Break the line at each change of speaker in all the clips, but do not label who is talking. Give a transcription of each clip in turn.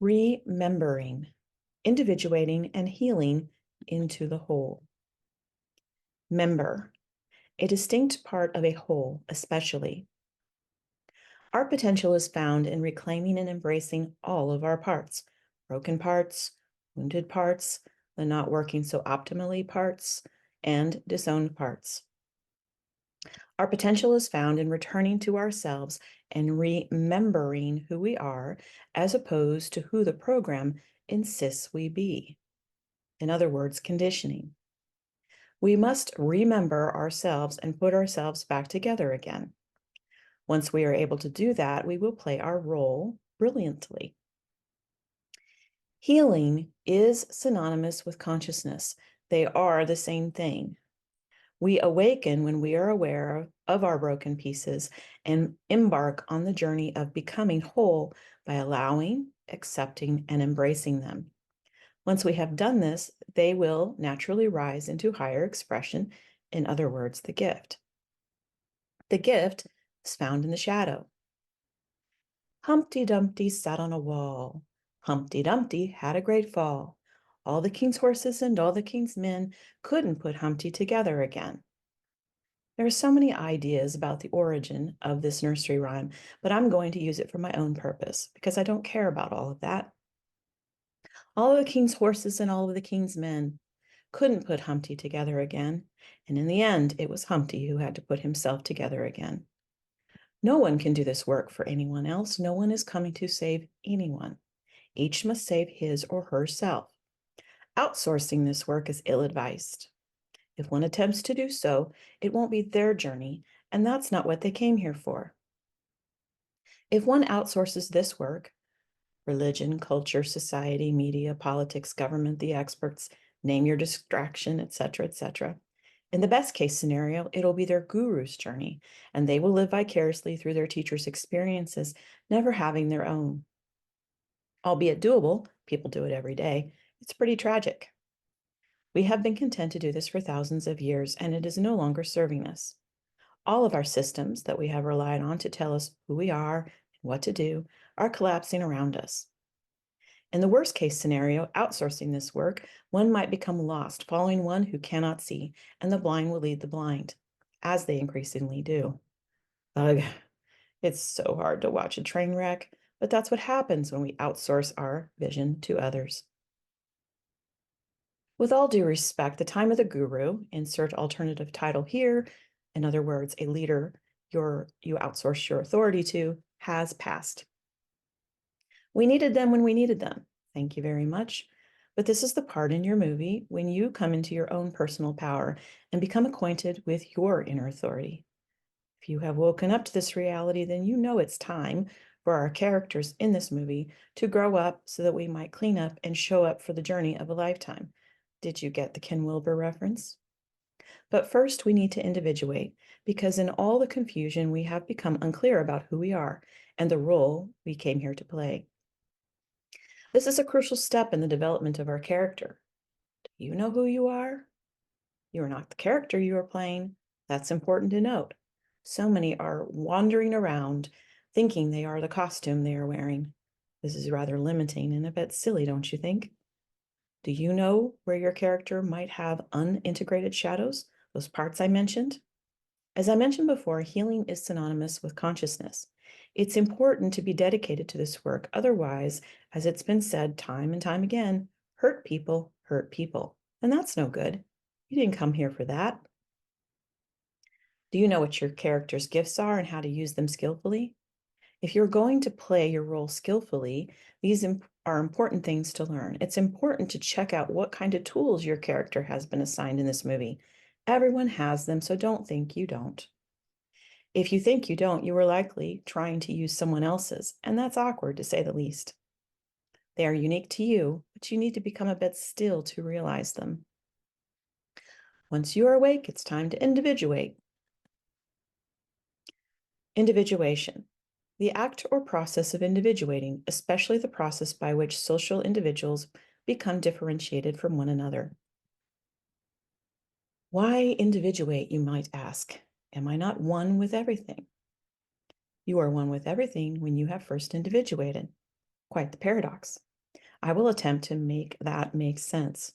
ReMEMBERing, individuating and healing into the whole. Member, a distinct part of a whole, especially. Our potential is found in reclaiming and embracing all of our parts, broken parts, wounded parts, the not working so optimally parts, and disowned parts. Our potential is found in returning to ourselves and remembering who we are, as opposed to who the program insists we be. In other words, conditioning. We must remember ourselves and put ourselves back together again. Once we are able to do that, we will play our role brilliantly. Healing is synonymous with consciousness. They are the same thing. We awaken when we are aware of our broken pieces and embark on the journey of becoming whole by allowing, accepting, and embracing them. Once we have done this, they will naturally rise into higher expression, in other words, the gift. The gift is found in the shadow. Humpty Dumpty sat on a wall. Humpty Dumpty had a great fall. All the king's horses and all the king's men couldn't put Humpty together again. There are so many ideas about the origin of this nursery rhyme, but I'm going to use it for my own purpose because I don't care about all of that. All of the king's horses and all of the king's men couldn't put Humpty together again, and in the end, it was Humpty who had to put himself together again. No one can do this work for anyone else. No one is coming to save anyone. Each must save his or herself. Outsourcing this work is ill-advised. If one attempts to do so, it won't be their journey, and that's not what they came here for. If one outsources this work, religion, culture, society, media, politics, government, the experts, name your distraction, etc., etc. In the best case scenario, it'll be their guru's journey, and they will live vicariously through their teacher's experiences, never having their own. Albeit doable, people do it every day, it's pretty tragic. We have been content to do this for thousands of years, and it is no longer serving us. All of our systems that we have relied on to tell us who we are and what to do are collapsing around us. In the worst case scenario, outsourcing this work, one might become lost, following one who cannot see, and the blind will lead the blind, as they increasingly do. Ugh, it's so hard to watch a train wreck, but that's what happens when we outsource our vision to others. With all due respect, the time of the guru, insert alternative title here, in other words, a leader you outsource your authority to, has passed. We needed them when we needed them. Thank you very much. But this is the part in your movie when you come into your own personal power and become acquainted with your inner authority. If you have woken up to this reality, then you know it's time for our characters in this movie to grow up so that we might clean up and show up for the journey of a lifetime. Did you get the Ken Wilber reference? But first, we need to individuate, because in all the confusion, we have become unclear about who we are and the role we came here to play. This is a crucial step in the development of our character. Do you know who you are? You are not the character you are playing. That's important to note. So many are wandering around thinking they are the costume they are wearing. This is rather limiting and a bit silly, don't you think? Do you know where your character might have unintegrated shadows, those parts I mentioned? As I mentioned before, healing is synonymous with consciousness. It's important to be dedicated to this work. Otherwise, as it's been said time and time again, hurt people hurt people. And that's no good. You didn't come here for that. Do you know what your character's gifts are and how to use them skillfully? If you're going to play your role skillfully, these are important things to learn. It's important to check out what kind of tools your character has been assigned in this movie. Everyone has them, so don't think you don't. If you think you don't, you are likely trying to use someone else's, and that's awkward to say the least. They are unique to you, but you need to become a bit still to realize them. Once you are awake, it's time to individuate. Individuation. The act or process of individuating, especially the process by which social individuals become differentiated from one another. Why individuate, you might ask? Am I not one with everything? You are one with everything when you have first individuated. Quite the paradox. I will attempt to make that make sense.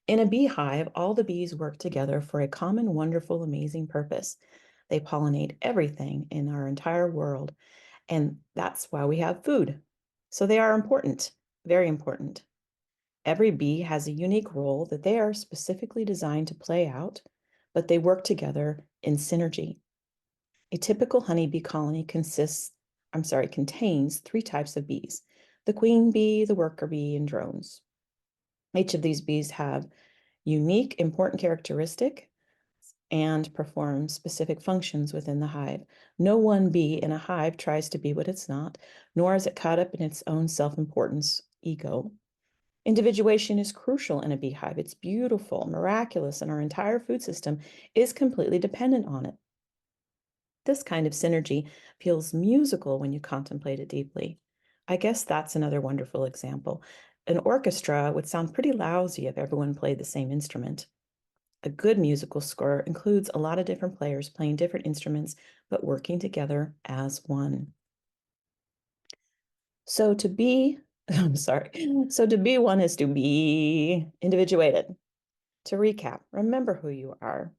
In a beehive, all the bees work together for a common, wonderful, amazing purpose. They pollinate everything in our entire world, and that's why we have food. So they are important, very important. Every bee has a unique role that they are specifically designed to play out, but they work together in synergy. A typical honeybee colony contains three types of bees: the queen bee, the worker bee, and drones. Each of these bees have unique, important characteristic and perform specific functions within the hive. No one bee in a hive tries to be what it's not, nor is it caught up in its own self-importance, ego. Individuation is crucial in a beehive. It's beautiful, miraculous, and our entire food system is completely dependent on it. This kind of synergy feels musical when you contemplate it deeply. I guess that's another wonderful example. An orchestra would sound pretty lousy if everyone played the same instrument. A good musical score includes a lot of different players playing different instruments, but working together as one. So to be, I'm sorry. So to be one is to be individuated. To recap, remember who you are.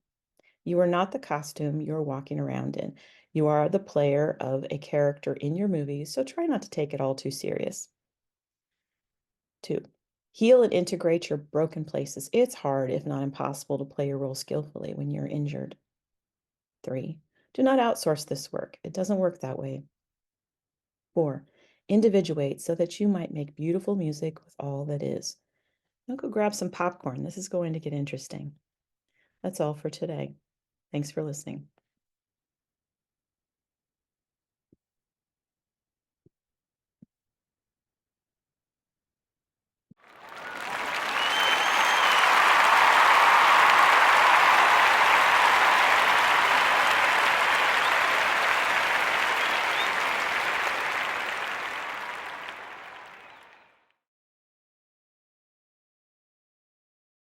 You are not the costume you're walking around in. You are the player of a character in your movie, so try not to take it all too serious. 2, heal and integrate your broken places. It's hard, if not impossible, to play your role skillfully when you're injured. 3, do not outsource this work. It doesn't work that way. 4, individuate so that you might make beautiful music with all that is. Now go grab some popcorn. This is going to get interesting. That's all for today. Thanks for listening.